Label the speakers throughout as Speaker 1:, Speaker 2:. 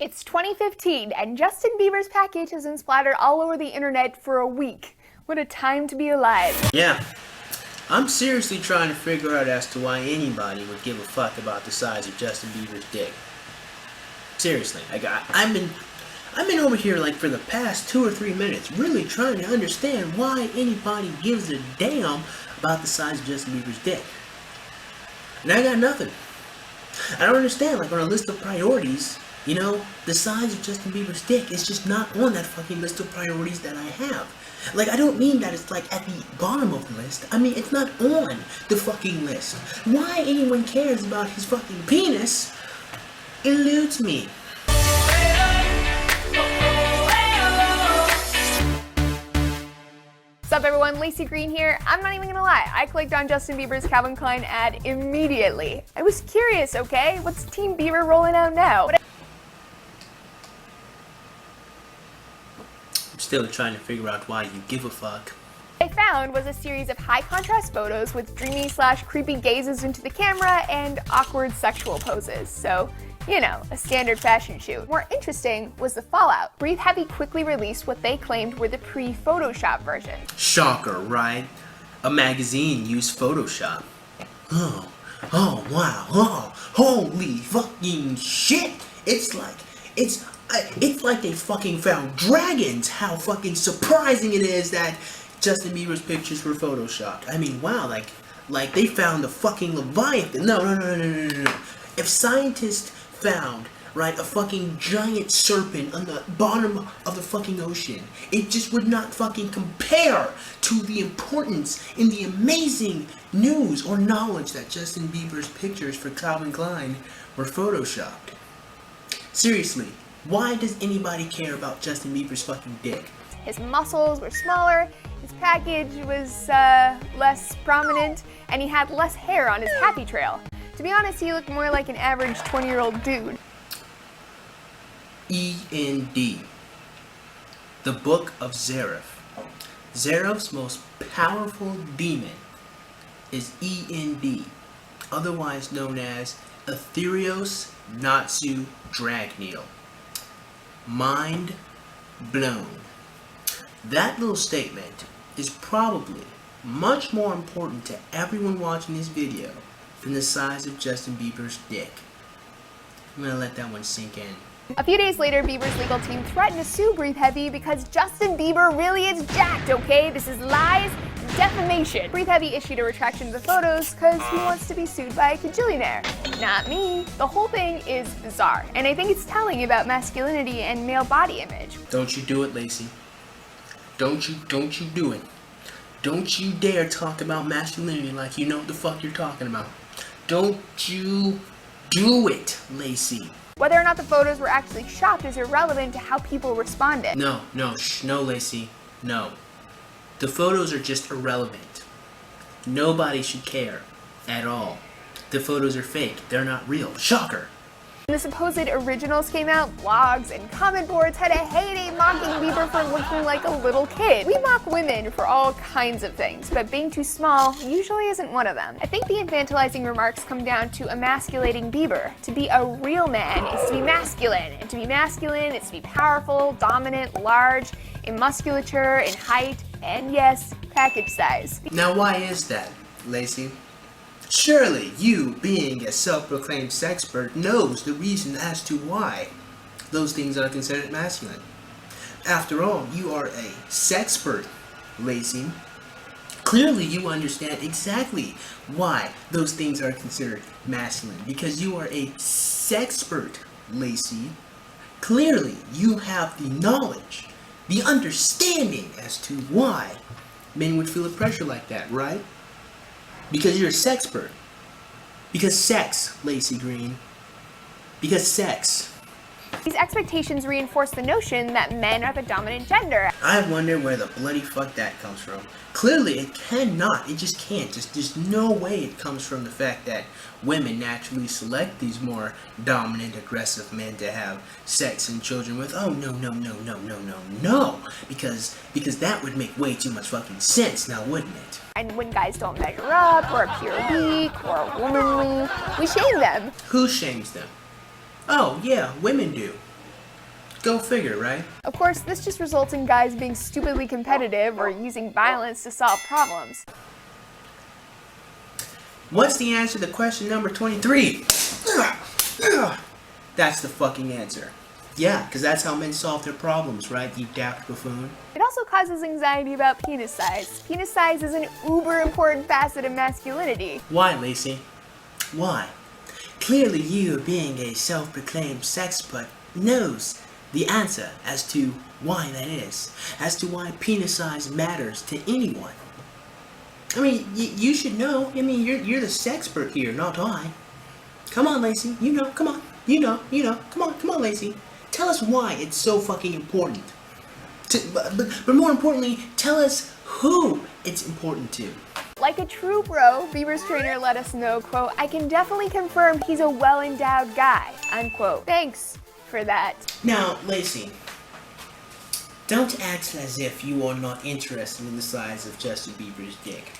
Speaker 1: It's 2015 and Justin Bieber's package has been splattered all over the internet for a week. What a time to be alive.
Speaker 2: Yeah, I'm seriously trying to figure out as to why anybody would give a fuck about the size of Justin Bieber's dick. Seriously, I've been over here like for the past 2 or 3 minutes really trying to understand why anybody gives a damn about the size of Justin Bieber's dick. And I got nothing. I don't understand, like on a list of priorities, you know, the size of Justin Bieber's dick is just not on that fucking list of priorities that I have. Like, I don't mean that it's like at the bottom of the list. I mean, it's not on the fucking list. Why anyone cares about his fucking penis eludes me.
Speaker 1: What's up everyone, Lacey Green here. I'm not even gonna lie, I clicked on Justin Bieber's Calvin Klein ad immediately. I was curious, okay? What's Team Bieber rolling out now?
Speaker 2: I'm still trying to figure out why you give a fuck.
Speaker 1: What I found was a series of high contrast photos with dreamy/creepy gazes into the camera and awkward sexual poses. So, you know, a standard fashion shoot. More interesting was the fallout. Breathe Heavy quickly released what they claimed were the pre-Photoshop version.
Speaker 2: Shocker, right? A magazine used Photoshop. Oh wow, oh, holy fucking shit! It's like they fucking found dragons. How fucking surprising it is that Justin Bieber's pictures were photoshopped. I mean, wow, like they found the fucking Leviathan. No. If scientists found, right, a fucking giant serpent on the bottom of the fucking ocean, it just would not fucking compare to the importance in the amazing news or knowledge that Justin Bieber's pictures for Calvin Klein were photoshopped. Seriously, why does anybody care about Justin Bieber's fucking dick?
Speaker 1: His muscles were smaller, his package was less prominent, and he had less hair on his happy trail. To be honest, he looked more like an average 20-year-old dude.
Speaker 2: E.N.D. The Book of Zareth. Zareth's most powerful demon is E.N.D., otherwise known as Aetherios Natsu Dragneel. Mind blown. That little statement is probably much more important to everyone watching this video than the size of Justin Bieber's dick. I'm gonna let that one sink in.
Speaker 1: A few days later, Bieber's legal team threatened to sue Breathe Heavy because Justin Bieber really is jacked, okay? This is lies and defamation. Breathe Heavy issued a retraction of the photos because he wants to be sued by a cajillionaire. Not me. The whole thing is bizarre, and I think it's telling about masculinity and male body image.
Speaker 2: Don't you do it, Lacey. Don't you do it. Don't you dare talk about masculinity like you know what the fuck you're talking about. Don't you do it, Lacey.
Speaker 1: Whether or not the photos were actually shopped is irrelevant to how people responded.
Speaker 2: No, Lacey, no. The photos are just irrelevant. Nobody should care at all. The photos are fake. They're not real. Shocker.
Speaker 1: When the supposed originals came out, blogs and comment boards had a heyday mocking Bieber for looking like a little kid. We mock women for all kinds of things, but being too small usually isn't one of them. I think the infantilizing remarks come down to emasculating Bieber. To be a real man is to be masculine, and to be masculine is to be powerful, dominant, large, in musculature, in height, and yes, package size.
Speaker 2: Now why is that, Lacey? Surely you, being a self-proclaimed sexpert, knows the reason as to why those things are considered masculine. After all, you are a sexpert, Lacey. Clearly you understand exactly why those things are considered masculine, because you are a sexpert, Lacey. Clearly you have the knowledge, the understanding as to why men would feel a pressure like that, right? Because you're a sexpert. Because sex, Lacey Green. Because sex.
Speaker 1: These expectations reinforce the notion that men are the dominant gender.
Speaker 2: I wonder where the bloody fuck that comes from. Clearly it cannot, it just can't. There's no way it comes from the fact that women naturally select these more dominant, aggressive men to have sex and children with. Oh no. Because that would make way too much fucking sense now, wouldn't it?
Speaker 1: And when guys don't measure up, or appear weak, or womanly, we shame them.
Speaker 2: Who shames them? Oh yeah, women do. Go figure, right?
Speaker 1: Of course, this just results in guys being stupidly competitive or using violence to solve problems.
Speaker 2: What's the answer to question number 23? That's the fucking answer. Yeah, because that's how men solve their problems, right, you daft buffoon?
Speaker 1: It also causes anxiety about penis size. Penis size is an uber important facet of masculinity.
Speaker 2: Why, Lacey? Why? Clearly you, being a self-proclaimed sexpert, knows the answer as to why that is. As to why penis size matters to anyone. I mean, you should know. I mean, you're the sexpert here, not I. Come on, Lacey. You know, come on. You know. Come on, Lacey. Tell us why it's so fucking important. But more importantly, tell us who it's important to.
Speaker 1: Like a true bro, Bieber's trainer let us know, quote, "I can definitely confirm he's a well-endowed guy," unquote. Thanks for that.
Speaker 2: Now, Lacey, don't act as if you are not interested in the size of Justin Bieber's dick.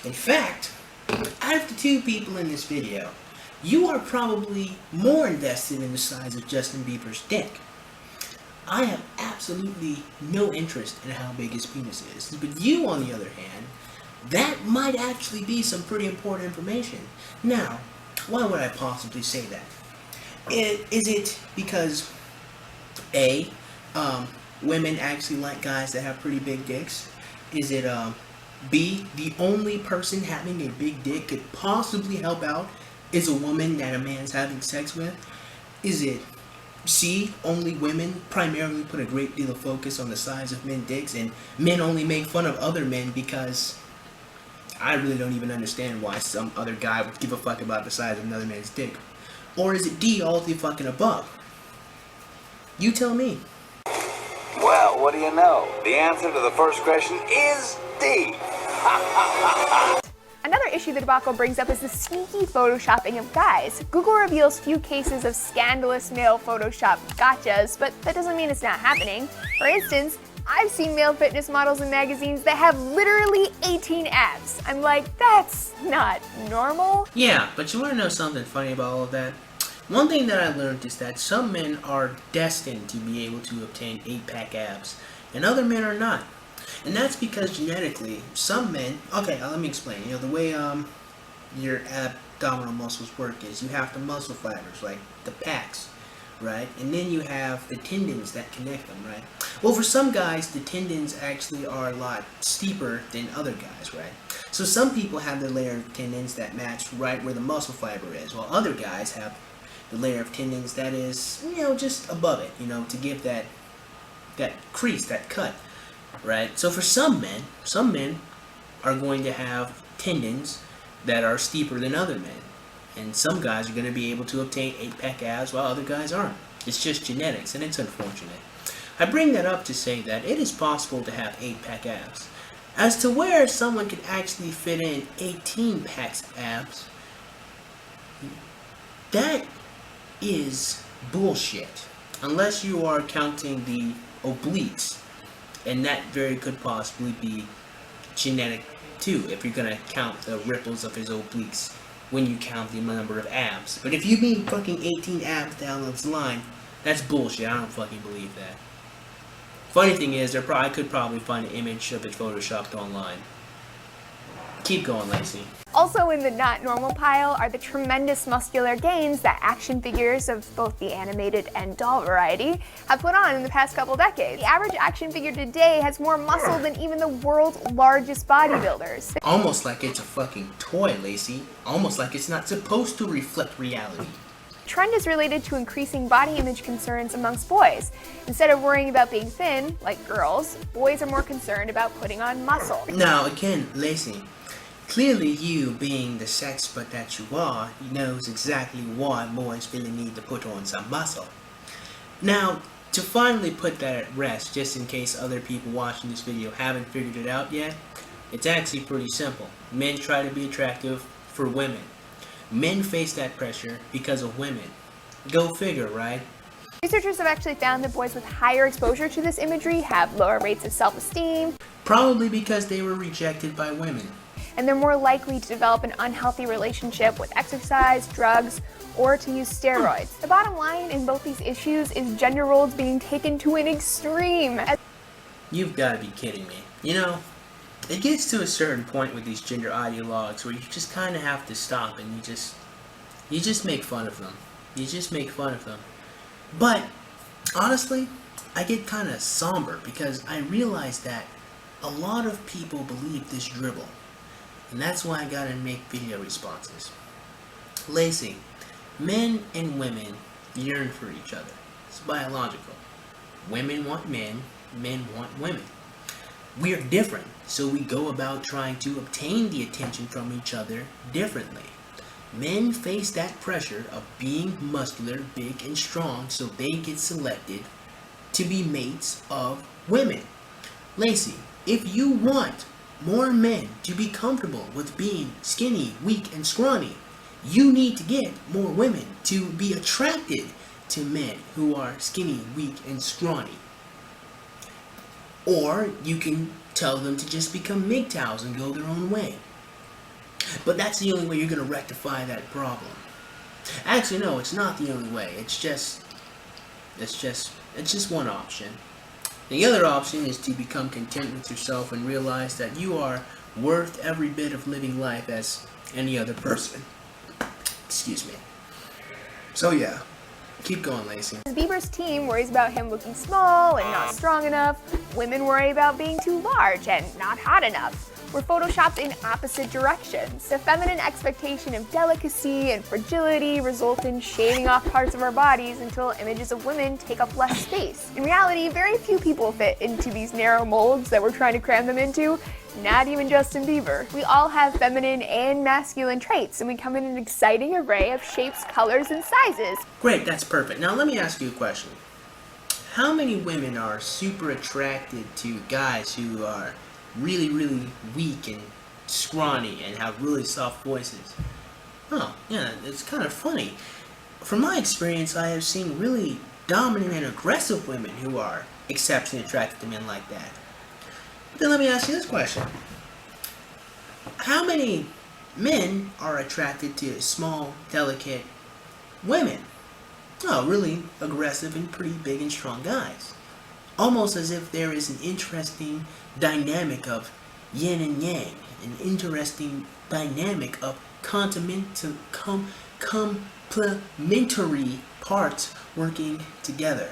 Speaker 2: In fact, out of the two people in this video, you are probably more invested in the size of Justin Bieber's dick. I have absolutely no interest in how big his penis is. But you, on the other hand, that might actually be some pretty important information. Now, why would I possibly say that? Is it because, A, women actually like guys that have pretty big dicks? Is it, B, the only person having a big dick could possibly help out is a woman that a man's having sex with? Is it C, only women primarily put a great deal of focus on the size of men's dicks and men only make fun of other men because I really don't even understand why some other guy would give a fuck about the size of another man's dick? Or is it D, all the fucking above? You tell me.
Speaker 3: Well, what do you know? The answer to the first question is D.
Speaker 1: Another issue the debacle brings up is the sneaky photoshopping of guys. Google reveals few cases of scandalous male Photoshop gotchas, but that doesn't mean it's not happening. For instance, I've seen male fitness models in magazines that have literally 18 abs. I'm like, that's not normal.
Speaker 2: Yeah, but you want to know something funny about all of that? One thing that I learned is that some men are destined to be able to obtain 8-pack abs, and other men are not. And that's because genetically, some men, okay, let me explain. You know, the way your abdominal muscles work is you have the muscle fibers, like the packs, right? And then you have the tendons that connect them, right? Well, for some guys, the tendons actually are a lot steeper than other guys, right? So some people have the layer of tendons that match right where the muscle fiber is, while other guys have the layer of tendons that is, you know, just above it, you know, to give that crease, that cut, right? So for some men are going to have tendons that are steeper than other men. And some guys are going to be able to obtain 8-pack abs while other guys aren't. It's just genetics, and it's unfortunate. I bring that up to say that it is possible to have 8-pack abs. As to where someone could actually fit in 18 packs of abs, that is bullshit. Unless you are counting the obliques, and that very could possibly be genetic too, if you're gonna count the ripples of his obliques when you count the number of abs. But if you mean fucking 18 abs down this line, that's bullshit. I don't fucking believe that. Funny thing is, I could probably find an image of it photoshopped online. Keep going, Lacey.
Speaker 1: Also in the not normal pile are the tremendous muscular gains that action figures of both the animated and doll variety have put on in the past couple decades. The average action figure today has more muscle than even the world's largest bodybuilders.
Speaker 2: Almost like it's a fucking toy, Lacey. Almost like it's not supposed to reflect reality.
Speaker 1: Trend is related to increasing body image concerns amongst boys. Instead of worrying about being thin, like girls, boys are more concerned about putting on muscle.
Speaker 2: Now, again, Lacey, clearly you, being the sexpert that you are, knows exactly why boys really need to put on some muscle. Now, to finally put that at rest, just in case other people watching this video haven't figured it out yet, it's actually pretty simple. Men try to be attractive for women. Men face that pressure because of women. Go figure, right?
Speaker 1: Researchers have actually found that boys with higher exposure to this imagery have lower rates of self-esteem.
Speaker 2: Probably because they were rejected by women.
Speaker 1: and they're more likely to develop an unhealthy relationship with exercise, drugs, or to use steroids. The bottom line in both these issues is gender roles being taken to an extreme.
Speaker 2: You've got to be kidding me. You know, it gets to a certain point with these gender ideologues where you just kind of have to stop and you just make fun of them. You just make fun of them. But honestly, I get kind of somber because I realize that a lot of people believe this dribble, and that's why I gotta make video responses. Lacey, men and women yearn for each other. It's biological. Women want men, men want women. We are different, so we go about trying to obtain the attention from each other differently. Men face that pressure of being muscular, big, and strong, so they get selected to be mates of women. Lacey, if you want more men to be comfortable with being skinny, weak, and scrawny, you need to get more women to be attracted to men who are skinny, weak, and scrawny. Or you can tell them to just become MGTOWs and go their own way. But that's the only way you're going to rectify that problem. Actually, no, it's not the only way. It's just one option. The other option is to become content with yourself and realize that you are worth every bit of living life as any other person. Excuse me. So yeah, keep going, Lacey.
Speaker 1: Bieber's team worries about him looking small and not strong enough. Women worry about being too large and not hot enough. We're photoshopped in opposite directions. The feminine expectation of delicacy and fragility result in shaving off parts of our bodies until images of women take up less space. In reality, very few people fit into these narrow molds that we're trying to cram them into, not even Justin Bieber. We all have feminine and masculine traits, and we come in an exciting array of shapes, colors, and sizes.
Speaker 2: Great, that's perfect. Now let me ask you a question. How many women are super attracted to guys who are really, really weak and scrawny and have really soft voices? Oh, yeah, it's kind of funny. From my experience, I have seen really dominant and aggressive women who are exceptionally attracted to men like that. But then let me ask you this question. How many men are attracted to small, delicate women? Oh, really aggressive and pretty big and strong guys. Almost as if there is an interesting dynamic of yin and yang, an interesting dynamic of complementary parts working together.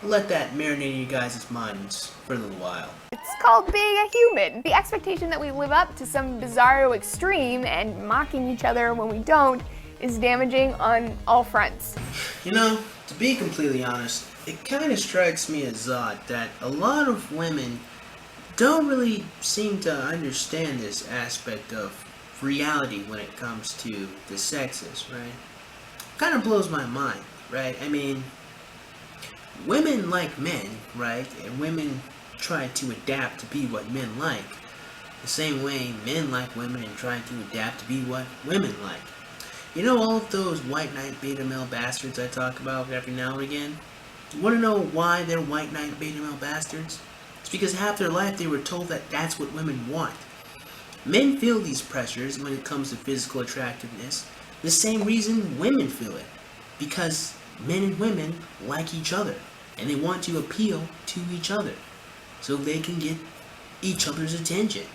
Speaker 2: Let that marinate in you guys' minds for a little while.
Speaker 1: It's called being a human. The expectation that we live up to some bizarro extreme and mocking each other when we don't is damaging on all fronts.
Speaker 2: You know, to be completely honest, it kind of strikes me as odd that a lot of women don't really seem to understand this aspect of reality when it comes to the sexes, right? Kind of blows my mind, right? I mean, women like men, right? And women try to adapt to be what men like. The same way men like women and try to adapt to be what women like. You know all of those white knight beta male bastards I talk about every now and again? You want to know why they're white knight beta male bastards? It's because half their life they were told that that's what women want. Men feel these pressures when it comes to physical attractiveness the same reason women feel it. Because men and women like each other and they want to appeal to each other so they can get each other's attention.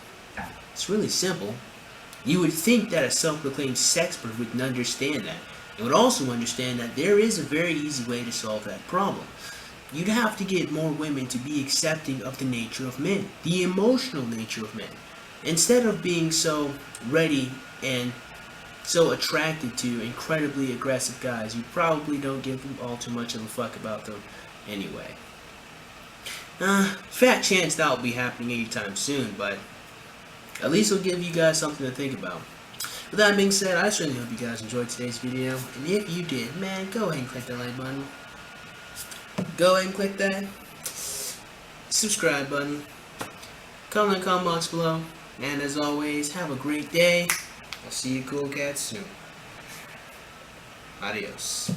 Speaker 2: It's really simple. You would think that a self-proclaimed sexpert would understand that. It would also understand that there is a very easy way to solve that problem. You'd have to get more women to be accepting of the nature of men, the emotional nature of men. Instead of being so ready and so attracted to incredibly aggressive guys, you probably don't give them all too much of a fuck about them anyway. Fat chance that will be happening anytime soon, but at least it'll give you guys something to think about. With that being said, I certainly hope you guys enjoyed today's video, and if you did, man, go ahead and click that like button. Go ahead and click that subscribe button. Comment in the comment box below, and as always, have a great day. I'll see you cool cats soon. Adios.